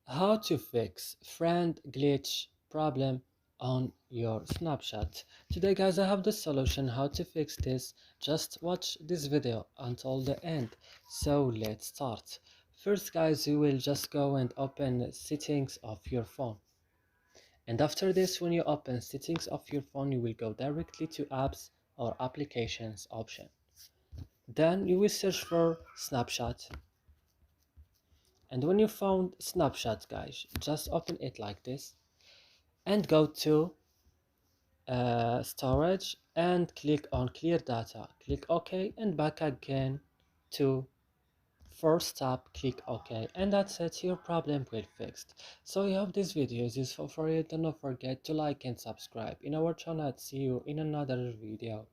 How to fix friend glitch problem on your Snapchat. Today guys, I have the solution how to fix this. Just watch this video until the end. So let's start. First guys, you will just go and open settings of your phone. And after this, when you open settings of your phone, you will go directly to apps or applications option. Then you will search for Snapchat. And when you found Snapchat guys, just open it like this and go to storage and click on clear data. Click OK and back again to first tab. Click OK, and that's it. Your problem will fixed. So I hope this video is useful for you. Do not forget to like and subscribe in our channel. See you in another video.